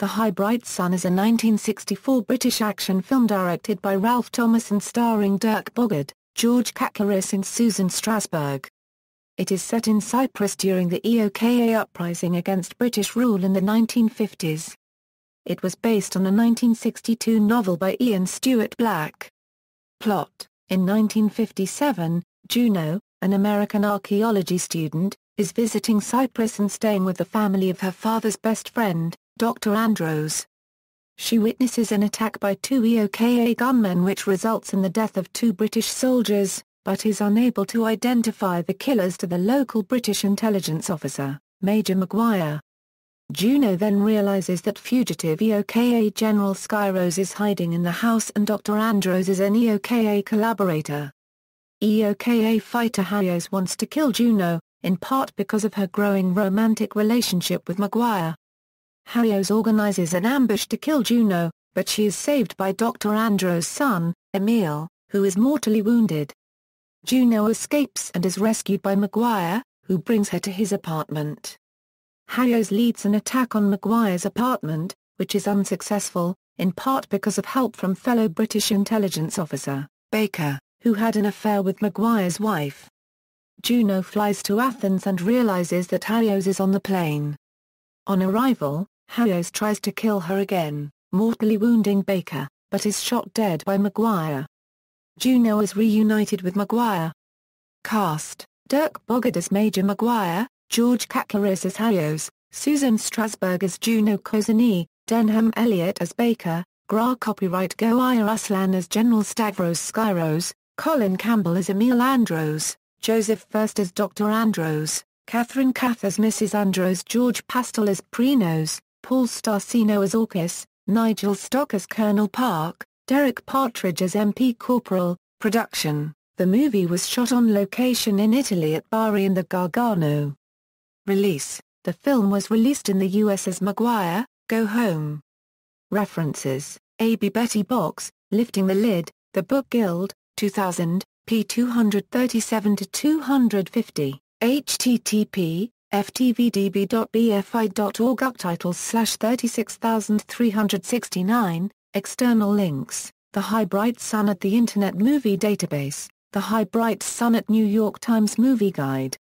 The High Bright Sun is a 1964 British action film directed by Ralph Thomas and starring Dirk Bogarde, George Chakiris and Susan Strasberg. It is set in Cyprus during the EOKA uprising against British rule in the 1950s. It was based on a 1962 novel by Ian Stuart Black. Plot: in 1957, Juno, an American archaeology student, is visiting Cyprus and staying with the family of her father's best friend, Dr. Andros. She witnesses an attack by two EOKA gunmen which results in the death of two British soldiers, but is unable to identify the killers to the local British intelligence officer, Major Maguire. Juno then realizes that fugitive EOKA General Skyros is hiding in the house and Dr. Andros is an EOKA collaborator. EOKA fighter Hayos wants to kill Juno, in part because of her growing romantic relationship with Maguire. Hayos organizes an ambush to kill Juno, but she is saved by Dr. Andros' son, Emil, who is mortally wounded. Juno escapes and is rescued by Maguire, who brings her to his apartment. Hayos leads an attack on Maguire's apartment, which is unsuccessful, in part because of help from fellow British intelligence officer, Baker, who had an affair with Maguire's wife. Juno flies to Athens and realizes that Hayos is on the plane. On arrival, Hayos tries to kill her again, mortally wounding Baker, but is shot dead by Maguire. Juno is reunited with Maguire. Cast: Dirk Bogarde as Major Maguire, George Chakiris as Hayos, Susan Strasberg as Juno Kozani, Denham Elliott as Baker, Gra copyright Goya Aslan as General Stavros Skyros, Colin Campbell as Emil Andros, Joseph First as Dr. Andros, Catherine Kath as Mrs. Andros, George Pastel as Prinos, Paul Starcino as Orcus, Nigel Stock as Colonel Park, Derek Partridge as MP Corporal. Production: the movie was shot on location in Italy at Bari and the Gargano. Release: the film was released in the US as Maguire, Go Home. References: A.B. Betty Box, Lifting the Lid, The Book Guild, 2000, p. 237-250, http, ftvdb.bfi.org. Subtitles/36369, external links, The High Bright Sun at the Internet Movie Database, The High Bright Sun at New York Times Movie Guide.